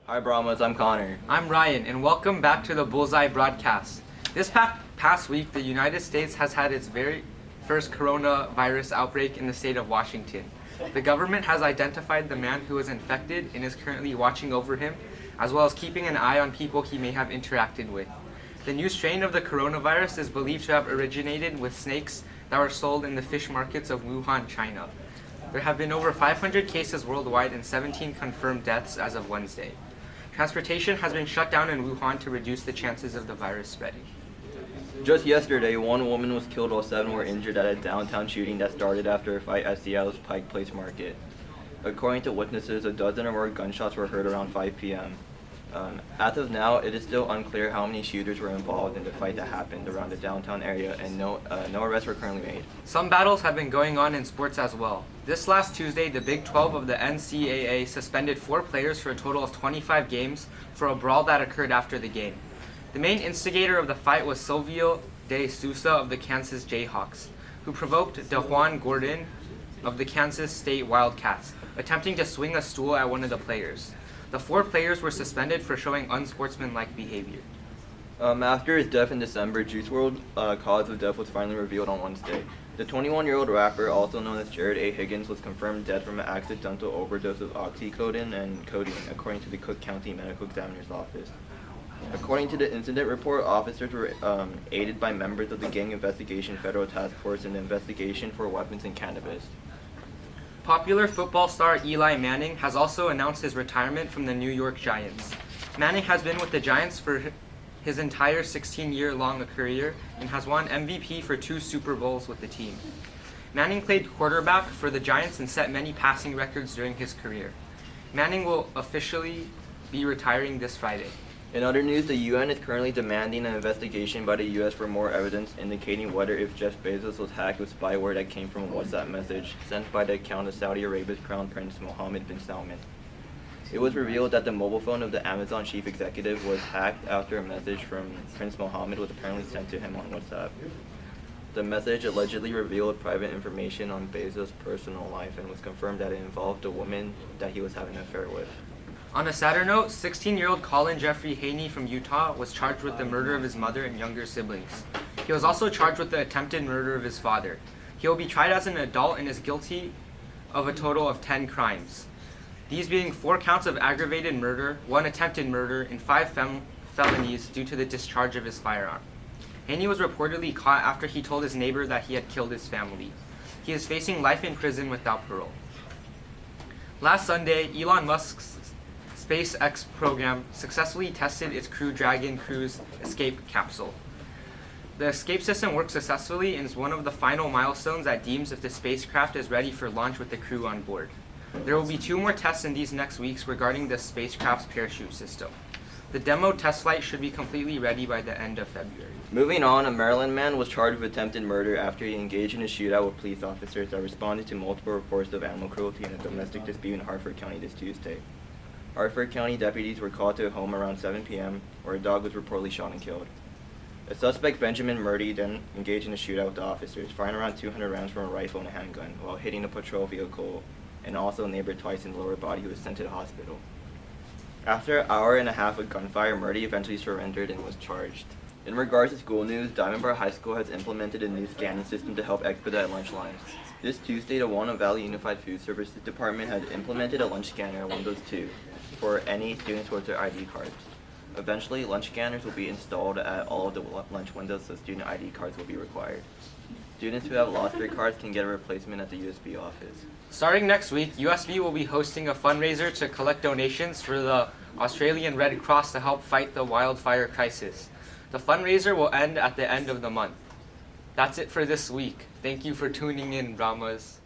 Hi Brahmas, I'm Connor. I'm Ryan, and welcome back to the Bullseye broadcast. This past week, the United States has had its very first coronavirus outbreak in the state of Washington. The government has identified the man who was infected and is currently watching over him, as well as keeping an eye on people he may have interacted with. The new strain of the coronavirus is believed to have originated with snakes that were sold in the fish markets of Wuhan, China. There have been over 500 cases worldwide and 17 confirmed deaths as of Wednesday. Transportation has been shut down in Wuhan to reduce the chances of the virus spreading. Just yesterday, one woman was killed while 7 were injured at a downtown shooting that started after a fight at Seattle's Pike Place Market. According to witnesses, a dozen or more gunshots were heard around 5 p.m. As of now, it is still unclear how many shooters were involved in the fight that happened around the downtown area, and no arrests were currently made. Some battles have been going on in sports as well. This last Tuesday, the Big 12 of the NCAA suspended 4 players for a total of 25 games for a brawl that occurred after the game. The main instigator of the fight was Silvio De Sousa of the Kansas Jayhawks, who provoked DeJuan Gordon of the Kansas State Wildcats, attempting to swing a stool at one of the players. The 4 players were suspended for showing unsportsmanlike behavior. After his death in December, Juice WRLD's cause of death was finally revealed on Wednesday. The 21-year-old rapper, also known as Jared A. Higgins, was confirmed dead from an accidental overdose of oxycodone and codeine, according to the Cook County Medical Examiner's Office. According to the incident report, officers were aided by members of the Gang Investigation Federal Task Force in the investigation for weapons and cannabis. Popular football star Eli Manning has also announced his retirement from the New York Giants. Manning has been with the Giants for his entire 16-year-long career and has won MVP for 2 Super Bowls with the team. Manning played quarterback for the Giants and set many passing records during his career. Manning will officially be retiring this Friday. In other news, the UN is currently demanding an investigation by the U.S. for more evidence indicating whether if Jeff Bezos was hacked with spyware that came from a WhatsApp message sent by the account of Saudi Arabia's Crown Prince Mohammed bin Salman. It was revealed that the mobile phone of the Amazon chief executive was hacked after a message from Prince Mohammed was apparently sent to him on WhatsApp. The message allegedly revealed private information on Bezos' personal life and was confirmed that it involved a woman that he was having an affair with. On a sadder note, 16-year-old Colin Jeffrey Haney from Utah was charged with the murder of his mother and younger siblings. He was also charged with the attempted murder of his father. He will be tried as an adult and is guilty of a total of 10 crimes. These being 4 counts of aggravated murder, 1 attempted murder, and 5 felonies due to the discharge of his firearm. Haney was reportedly caught after he told his neighbor that he had killed his family. He is facing life in prison without parole. Last Sunday, Elon Musk's SpaceX program successfully tested its Crew Dragon cruise escape capsule. The escape system worked successfully and is one of the final milestones that deems if the spacecraft is ready for launch with the crew on board. There will be 2 more tests in these next weeks regarding the spacecraft's parachute system. The demo test flight should be completely ready by the end of February. Moving on, a Maryland man was charged with attempted murder after he engaged in a shootout with police officers that responded to multiple reports of animal cruelty in a domestic dispute in Hartford County this Tuesday. Hartford County deputies were called to a home around 7 p.m. where a dog was reportedly shot and killed. A suspect, Benjamin Murdy, then engaged in a shootout with the officers, firing around 200 rounds from a rifle and a handgun while hitting a patrol vehicle and also a neighbor twice in the lower body who was sent to the hospital. After an hour and a half of gunfire, Murdy eventually surrendered and was charged. In regards to school news, Diamond Bar High School has implemented a new scanning system to help expedite lunch lines. This Tuesday, the Walnut Valley Unified Food Services Department has implemented a lunch scanner, Windows 2, for any students with their ID cards. Eventually, lunch scanners will be installed at all of the lunch windows so student ID cards will be required. Students who have lost their cards can get a replacement at the USB office. Starting next week, USB will be hosting a fundraiser to collect donations for the Australian Red Cross to help fight the wildfire crisis. The fundraiser will end at the end of the month. That's it for this week. Thank you for tuning in, Brahmas.